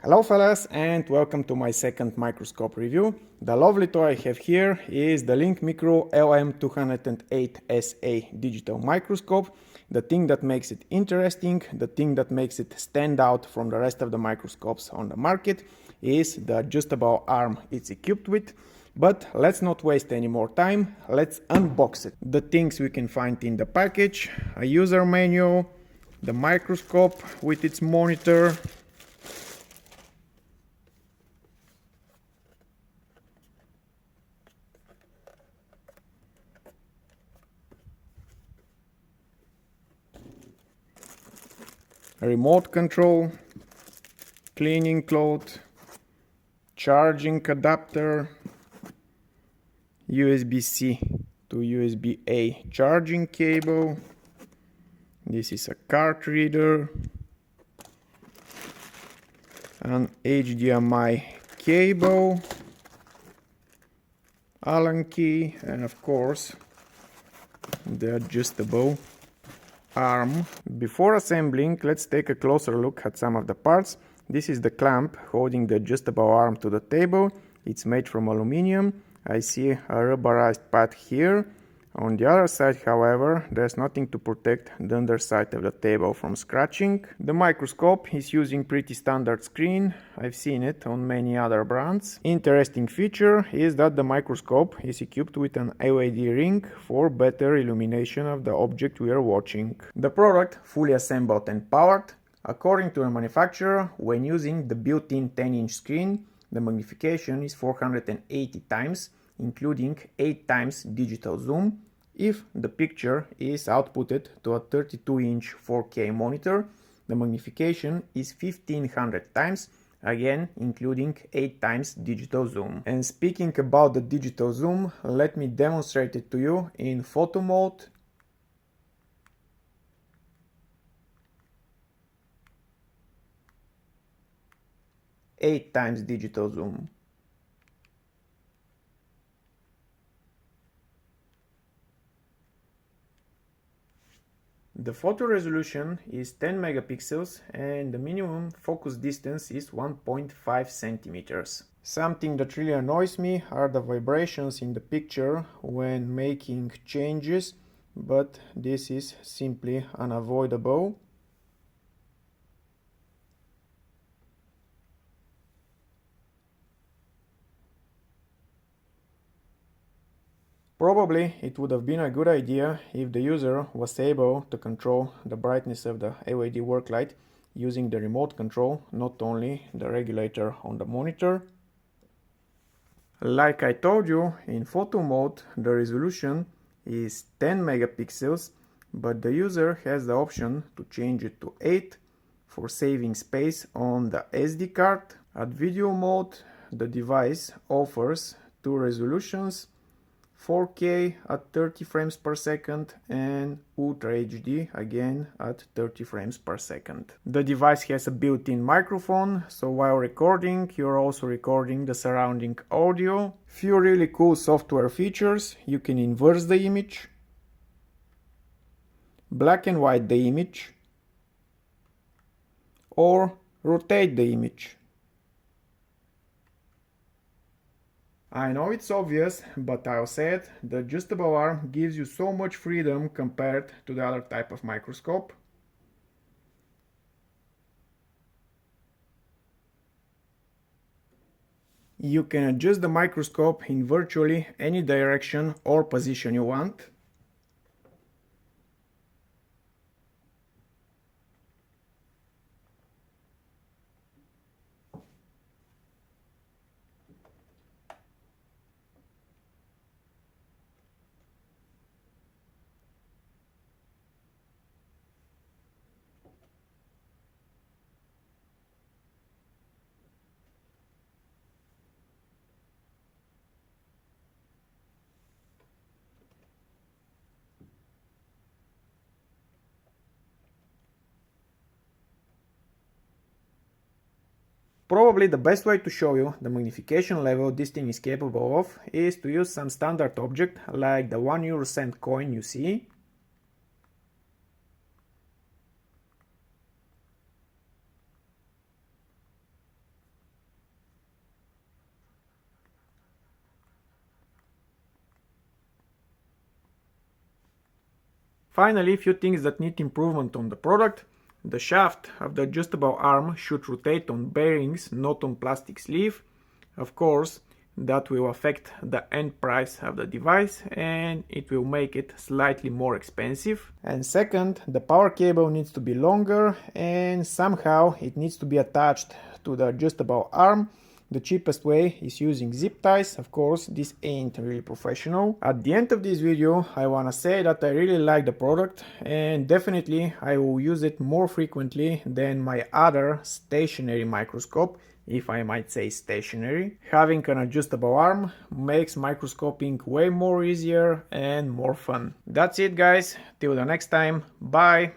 Hello fellas, and welcome to my second microscope review. The lovely toy I have here is the LinkMicro LM208S-A digital microscope. The thing that makes it interesting, the thing that makes it stand out from the rest of the microscopes on the market is the adjustable arm it's equipped with. But let's not waste any more time, let's unbox it. The things we can find in the package: a user manual, the microscope with its monitor, a remote control, cleaning cloth, charging adapter, USB-C to USB-A charging cable. This is a card reader, an HDMI cable, Allen key, and of course the adjustable arm. Before assembling, let's take a closer look at some of the parts. This is the clamp holding the adjustable arm to the table. It's made from aluminum. I see a rubberized pad here. On the other side, however, there's nothing to protect the underside of the table from scratching. The microscope is using pretty standard screen. I've seen it on many other brands. Interesting feature is that the microscope is equipped with an LED ring for better illumination of the object we are watching. The product, fully assembled and powered. According to the manufacturer, when using the built-in 10-inch screen, the magnification is 480 times, including 8 times digital zoom. If the picture is outputted to a 32-inch 4K monitor, the magnification is 1500 times, again including 8 times digital zoom. And speaking about the digital zoom, let me demonstrate it to you in photo mode. Eight times digital zoom. The photo resolution is 10 megapixels and the minimum focus distance is 1.5 centimeters. Something that really annoys me are the vibrations in the picture when making changes, but this is simply unavoidable. Probably it would have been a good idea if the user was able to control the brightness of the LED work light using the remote control, not only the regulator on the monitor. Like I told you, in photo mode the resolution is 10 megapixels, but the user has the option to change it to 8 for saving space on the SD card. At video mode, the device offers two resolutions: 4K at 30 frames per second and Ultra HD again at 30 frames per second. The device has a built-in microphone, so while recording you're also recording the surrounding audio. Few really cool software features: you can inverse the image, black and white the image, or rotate the image. I know it's obvious, but I'll say it, the adjustable arm gives you so much freedom compared to the other type of microscope. You can adjust the microscope in virtually any direction or position you want. Probably the best way to show you the magnification level this thing is capable of is to use some standard object like the 1 € coin you see. Finally, a few things that need improvement on the product. The shaft of the adjustable arm should rotate on bearings, not on plastic sleeve. Of course, that will affect the end price of the device and it will make it slightly more expensive. And second, the power cable needs to be longer and somehow it needs to be attached to the adjustable arm. The cheapest way is using zip ties. Of course, this ain't really professional. At the end of this video, I wanna say that I really like the product and definitely I will use it more frequently than my other stationary microscope, if I might say stationary. Having an adjustable arm makes microscoping way more easier and more fun. That's it guys, till the next time, bye!